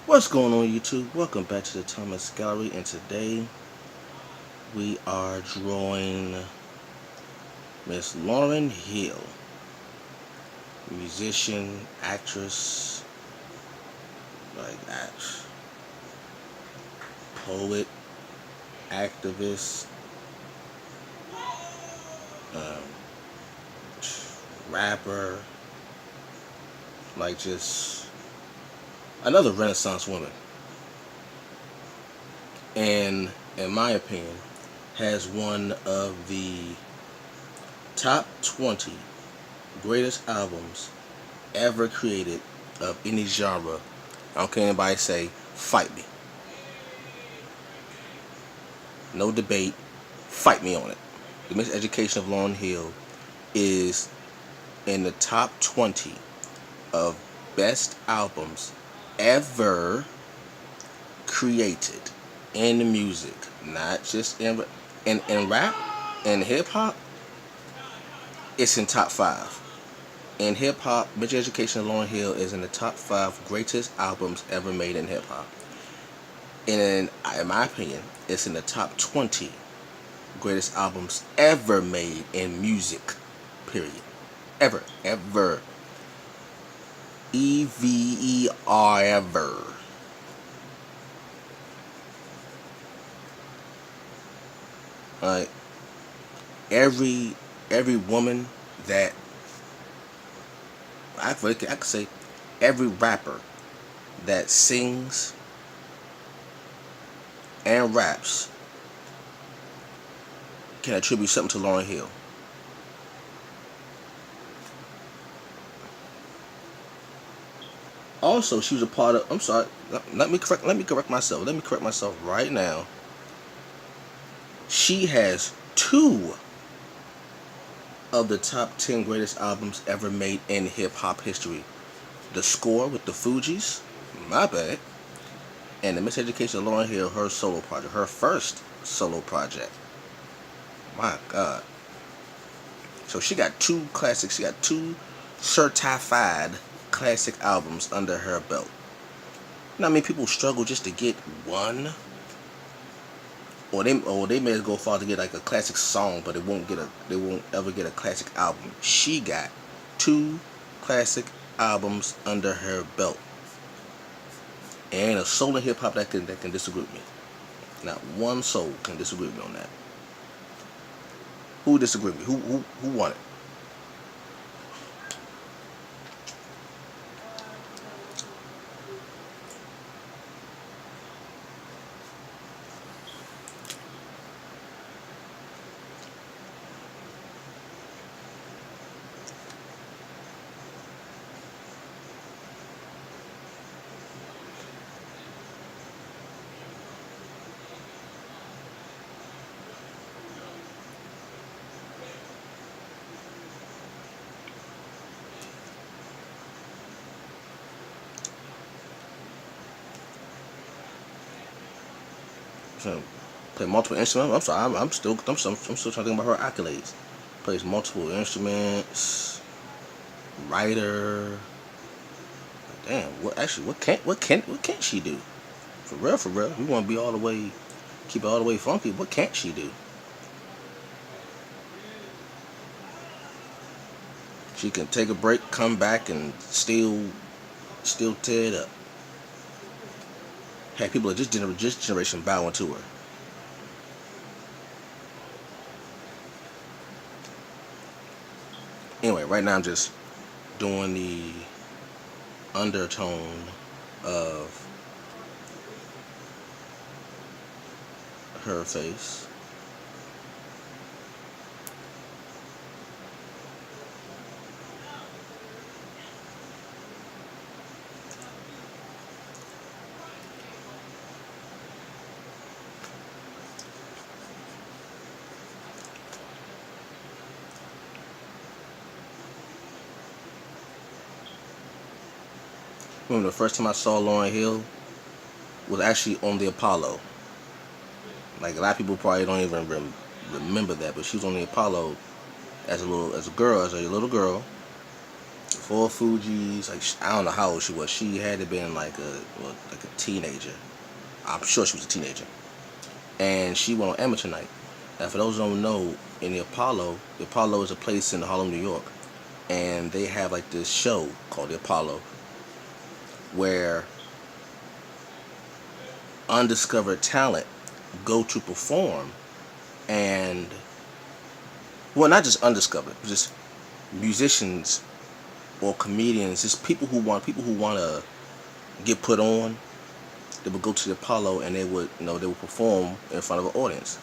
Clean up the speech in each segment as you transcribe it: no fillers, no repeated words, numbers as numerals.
What's going on, YouTube? Welcome back to the Thomas Gallery, and today we are drawing Miss Lauryn Hill, musician, actress, like poet, activist, um, rapper, like just another Renaissance woman, and in my opinion, has one of the top 20 greatest albums ever created of any genre. I don't care anybody say, fight me. No debate, fight me on it. The Miseducation of Lauryn Hill is in the top 20 of best albums ever created in music. Not just in rap and hip hop, it's in top 5. In hip hop, Miseducation of Lauryn Hill is in the top 5 greatest albums ever made in hip hop. And in my opinion, it's in the top 20 greatest albums ever made in music. Period. Ever. Ever. EVER. Ever. Like every woman that I could say every rapper that sings and raps can attribute something to Lauryn Hill. Also, she was a part of. I'm sorry. Let me correct myself. Let me correct myself right now. She has 2 of the top 10 greatest albums ever made in hip hop history. The Score with the Fugees, my bad, and the Miseducation of Lauryn Hill, her solo project, her first solo project. My God. So she got 2 classics. She got 2 certified classic albums under her belt. You know, I mean, people struggle just to get one, or they may go far to get like a classic song, but they won't ever get a classic album. She got 2 classic albums under her belt. And ain't a soul in hip hop that can disagree with me. Not one soul can disagree with me on that. Who disagreed with me? Who won it? So, play multiple instruments. I'm sorry. I'm still trying to think about her accolades. Plays multiple instruments. Writer. Damn. What can't she do? For real, for real. We want to be all the way, keep it all the way funky. What can't she do? She can take a break, come back, and still tear it up. Had people of this generation bowing to her. Anyway, right now I'm just doing the undertone of her face. Remember the first time I saw Lauryn Hill was actually on the Apollo. Like a lot of people probably don't even remember that, but she was on the Apollo as a little girl, Four Fugees. Like I don't know how old she was. She had to been like a teenager. I'm sure she was a teenager. And she went on amateur night. Now, for those who don't know, in the Apollo is a place in Harlem, New York, and they have like this show called the Apollo, where undiscovered talent go to perform, and well, not just undiscovered, just musicians or comedians, just people who want to get put on. They would go to the Apollo and they would perform in front of an audience.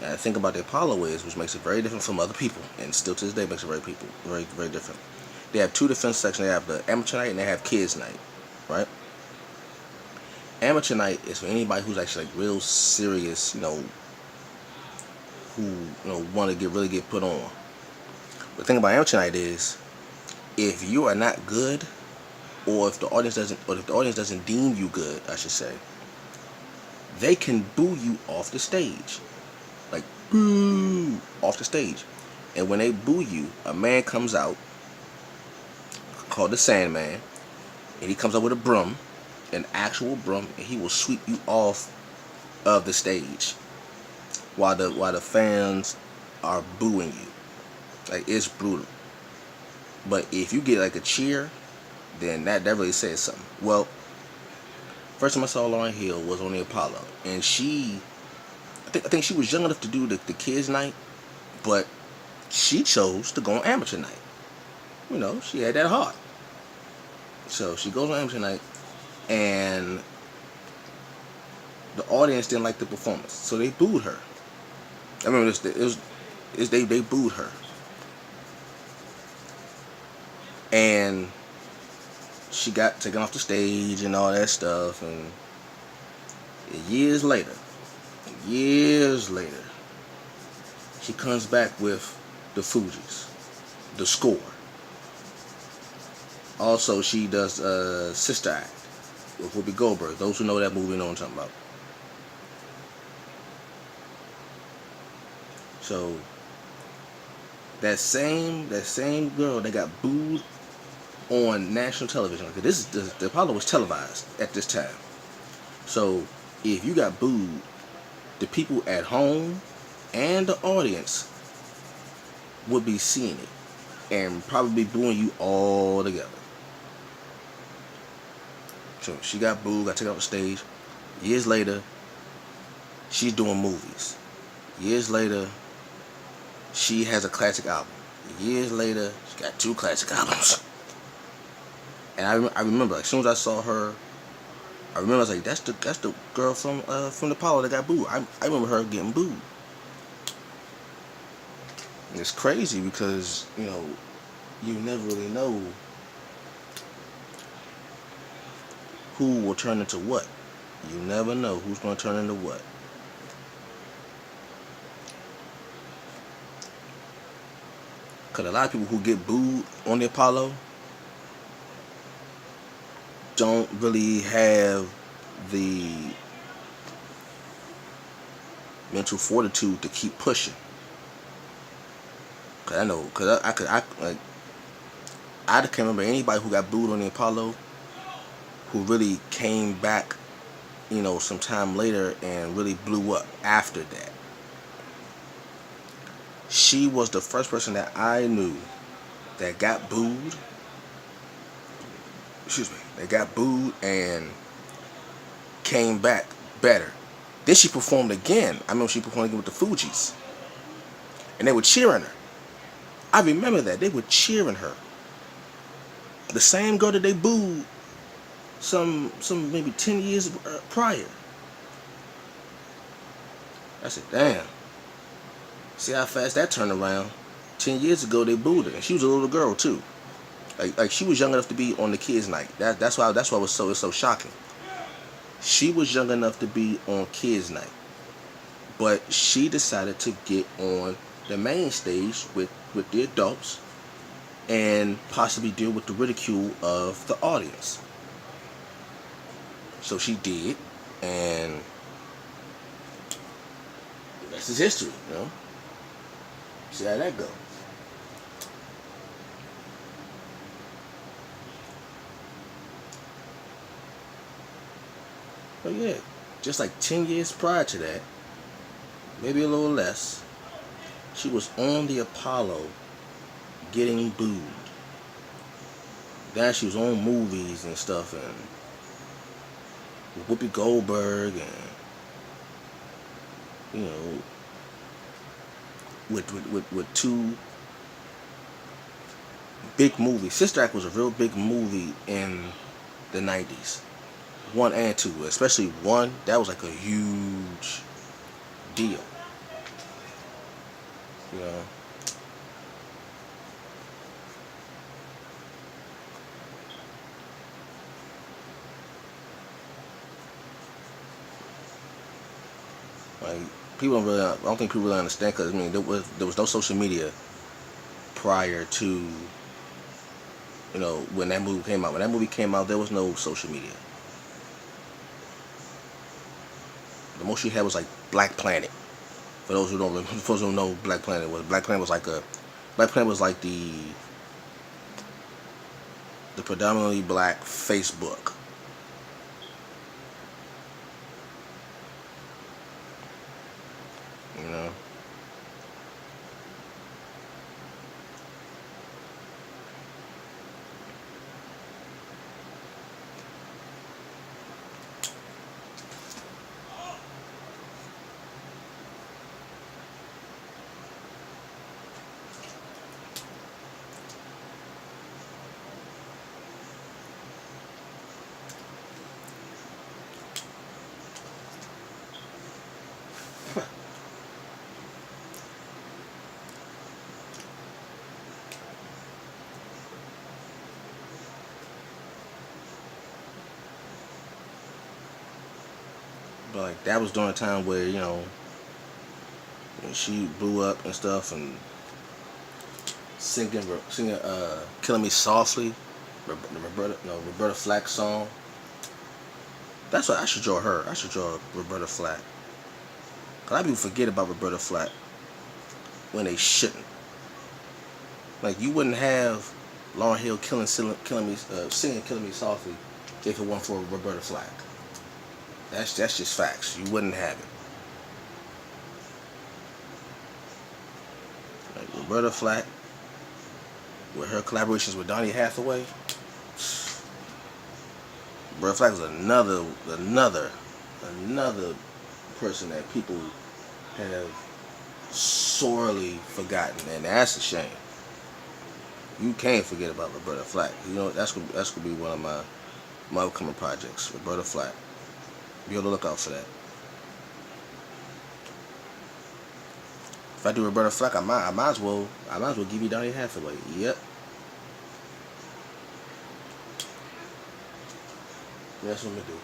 And the thing about the Apollo is, which makes it very different from other people, and still to this day makes it very different. They have two different sections. They have the amateur night and they have kids night, right? Amateur night is for anybody who's actually like real serious, who want to really get put on. The thing about amateur night is, if you are not good, or if the audience doesn't deem you good, I should say, they can boo you off the stage, like boo off the stage. And when they boo you, a man comes out called the Sandman, and he comes out with a broom, an actual broom, and he will sweep you off of the stage while the fans are booing you. Like, it's brutal. But if you get like a cheer, then that really says something. Well, first time I saw Lauryn Hill was on the Apollo, and I think she was young enough to do the kids night, but she chose to go on amateur night. She had that heart. So she goes on amateur night, and the audience didn't like the performance, so they booed her. I remember they booed her, and she got taken off the stage and all that stuff. And years later, she comes back with the Fugees, the score. Also, she does Sister Act with Whoopi Goldberg. Those who know that movie know what I'm talking about. So that same girl that got booed on national television. Like, the Apollo was televised at this time. So if you got booed, the people at home and the audience would be seeing it and probably booing you all together. So she got booed, got taken off the stage. Years later, she's doing movies. Years later, she has a classic album. Years later, she got 2 classic albums. And I remember, like, as soon as I saw her, I remember I was like, that's the girl from the Apollo that got booed. I remember her getting booed. And it's crazy because you never really know who will turn into what. You never know who's going to turn into what. Because a lot of people who get booed on the Apollo don't really have the mental fortitude to keep pushing. Cause I know, cause I can't remember anybody who got booed on the Apollo who really came back, some time later and really blew up after that. She was the first person that I knew that got booed. That got booed and came back better. Then she performed again. I remember she performed again with the Fugees, and they were cheering her. I remember that they were cheering her. The same girl that they booed some maybe 10 years prior. I said, damn. See how fast that turned around. 10 years ago they booed her, and she was a little girl too. Like she was young enough to be on the kids' night. That's why it was so shocking. She was young enough to be on kids' night, but she decided to get on the main stage with the adults and possibly deal with the ridicule of the audience. So she did, and that's his history, See how that go. But yeah, just like 10 years prior to that, maybe a little less, she was on the Apollo getting booed. Then she was on movies and stuff, and Whoopi Goldberg, and you know, with two big movies. Sister Act was a real big movie in the 90s. One and two, especially one, that was like a huge deal. You know, like people don't really, I don't think people really understand because I mean there was no social media prior to when that movie came out. When that movie came out, there was no social media. The most you had was like Black Planet. For those who don't, for those who don't know, Black Planet was like the predominantly black Facebook. You know, but like that was during a time where when she blew up and stuff and singing "Killing Me Softly," Roberta Flack song. That's what I should draw her. I should draw Roberta Flack. Cause a lot of people forget about Roberta Flack when they shouldn't. Like you wouldn't have Lauryn Hill singing "Killing Me Softly" if it weren't for Roberta Flack. That's just facts. You wouldn't have it. Like Roberta Flack, with her collaborations with Donny Hathaway, Roberta Flack is another person that people have sorely forgotten, and that's a shame. You can't forget about Roberta Flack. That's gonna be one of my upcoming projects. Roberta Flack. Be on the lookout for that. If I do Roberta Flack, I might as well give you Donny Hathaway. Yep. That's what I'm gonna do.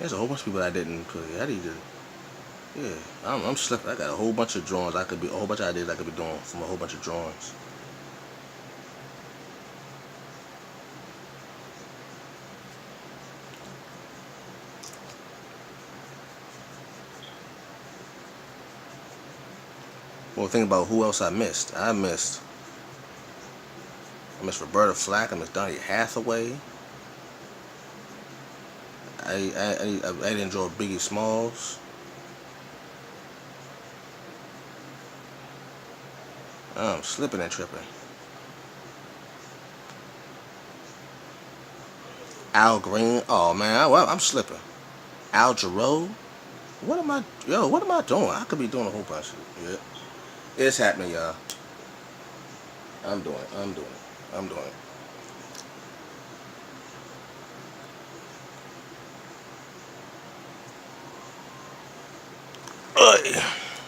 There's a whole bunch of people I didn't put. I need to. Yeah, I'm slick. I got a whole bunch of drawings. A whole bunch of ideas I could be doing from a whole bunch of drawings. Well, think about who else I missed. I missed Roberta Flack. I missed Donny Hathaway. I didn't enjoy Biggie Smalls. I'm slipping and tripping. Al Green. Oh man, I'm slipping. Al Jarreau. What am I doing? I could be doing a whole bunch of it. Yeah. It's happening, y'all. I'm doing it. I'm doing it.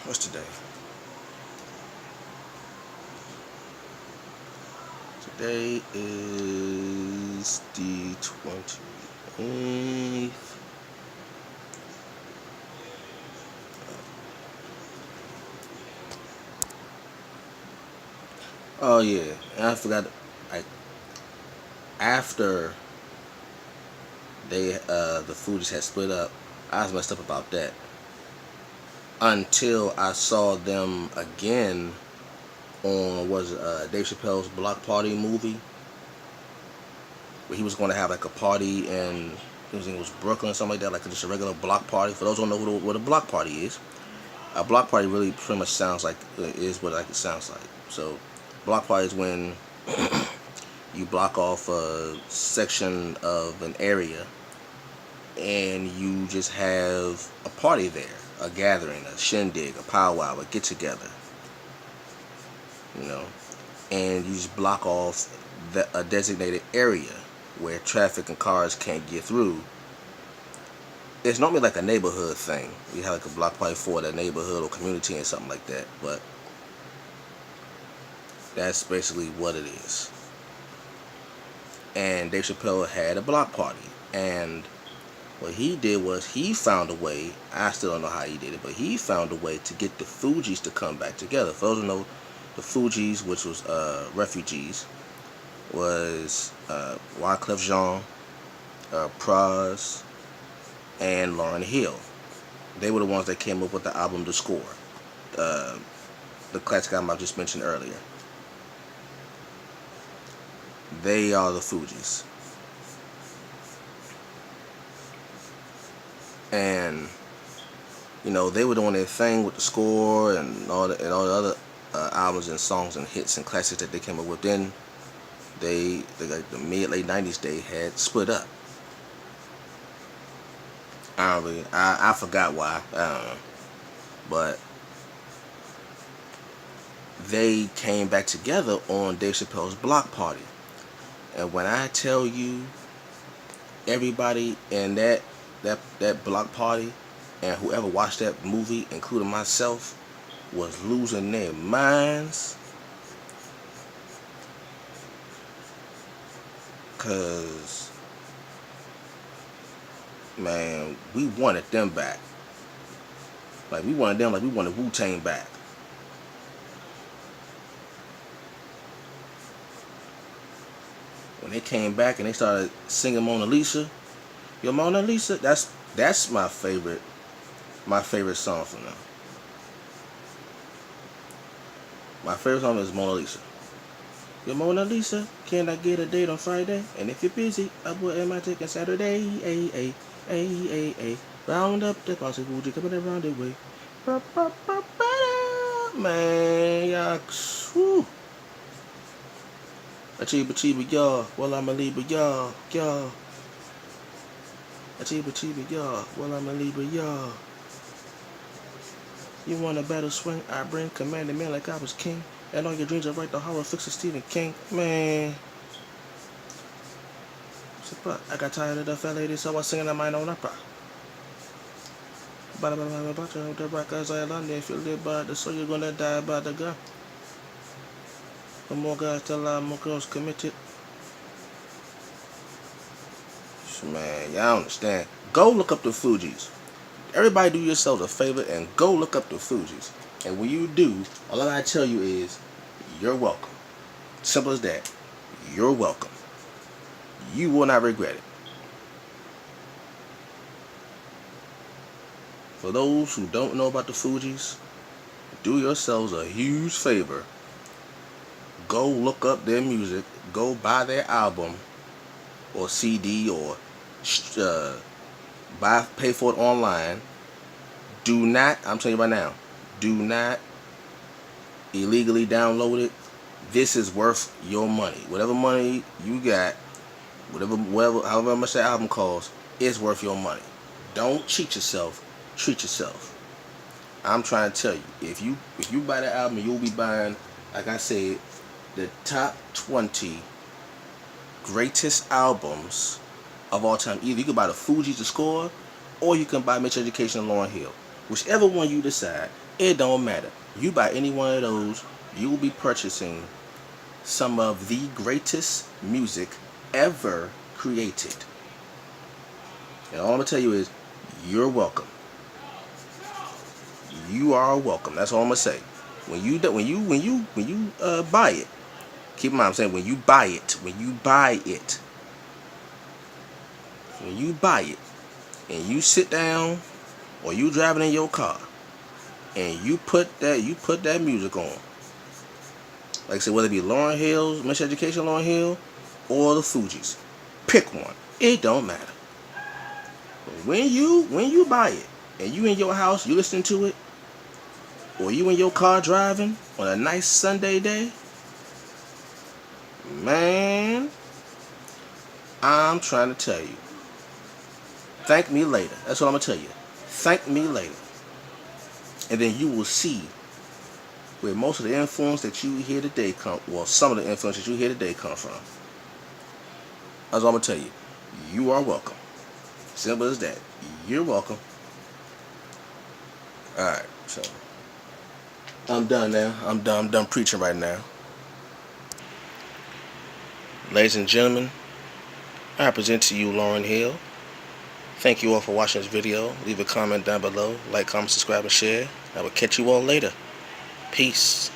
What's today? Today is the 28th. Oh yeah, and I forgot. Like after the Fugees had split up, I was messed up about that until I saw them again on Dave Chappelle's Block Party movie, where he was going to have like a party in it was Brooklyn or something like that, like just a regular block party. For those who don't know what a block party is, a block party really pretty much sounds like is what like it sounds like. So, block party is when you block off a section of an area and you just have a party there, a gathering, a shindig, a powwow, a get together, you know, and you just block off a designated area where traffic and cars can't get through. It's normally like a neighborhood thing. You have like a block party for that neighborhood or community and something like that, but that's basically what it is. And Dave Chappelle had a block party, and what he did was he found a way. I still don't know how he did it, but he found a way to get the Fugees to come back together. For those who know, the Fugees, which was refugees, was Wyclef Jean, Pras, and Lauryn Hill. They were the ones that came up with the album The Score, the classic album I just mentioned earlier. They are the Fugees. And you know they were doing their thing with The Score and all the other albums and songs and hits and classics that they came up with. Then they like the mid late '90s they had split up. I forgot why, but they came back together on Dave Chappelle's Block Party. And when I tell you, everybody in that block party and whoever watched that movie, including myself, was losing their minds, cause man, we wanted them back. Like we wanted them, like we wanted Wu-Tang back. When they came back and they started singing Mona Lisa, Your Mona Lisa, that's my favorite song from them. My favorite song is Mona Lisa. Your Mona Lisa, can I get a date on Friday? And if you're busy, I will am I taking Saturday? Round up the posse, would you come around the way? Man, y'all, whew. Achiba y'all, well I'ma leave y'all. Achiba y'all, well I'ma leave y'all. You want a battle swing? I bring commanding man like I was king. And all your dreams are right, the horror fix of Stephen King. Man. I got tired of the fat lady, so I was singing on my own opera. The rockers are London. If you live by the soul, you're gonna die by the gun. The more guys tell more girls committed. Man, y'all don't understand. Go look up the Fugees. Everybody do yourselves a favor and go look up the Fugees. And when you do, all I tell you is, you're welcome. Simple as that. You're welcome. You will not regret it. For those who don't know about the Fugees, do yourselves a huge favor. Go look up their music. Go buy their album or CD or pay for it online. Do not, I'm telling you right now, do not illegally download it. This is worth your money. Whatever money you got, however much that album costs, it's worth your money. Don't cheat yourself. Treat yourself. I'm trying to tell you, if you buy the album, you'll be buying, like I said, the top 20 greatest albums of all time. Either you can buy the Fugees, The Score, or you can buy Miseducation and Lauryn Hill. Whichever one you decide, it don't matter. You buy any one of those, you will be purchasing some of the greatest music ever created. And all I'm gonna tell you is, you're welcome. You are welcome. That's all I'm gonna say. When you buy it, Keep in mind, I'm saying when you buy it, when you buy it, and you sit down or you driving in your car and you put that music on. Like I said, whether it be Lauryn Hill's Miseducation, Lauryn Hill, or the Fugees, pick one. It don't matter. But when you buy it and you in your house, you listening to it, or you in your car driving on a nice Sunday day, man, I'm trying to tell you. Thank me later. That's what I'm gonna tell you. Thank me later, and then you will see where most of the influence that you hear today come, well, some of the influence that you hear today come from. That's all I'm gonna tell you. You are welcome. Simple as that. You're welcome. Alright, so I'm done now. I'm done preaching right now. Ladies and gentlemen, I present to you Lauryn Hill. Thank you all for watching this video. Leave a comment down below. Like, comment, subscribe, and share. I will catch you all later. Peace.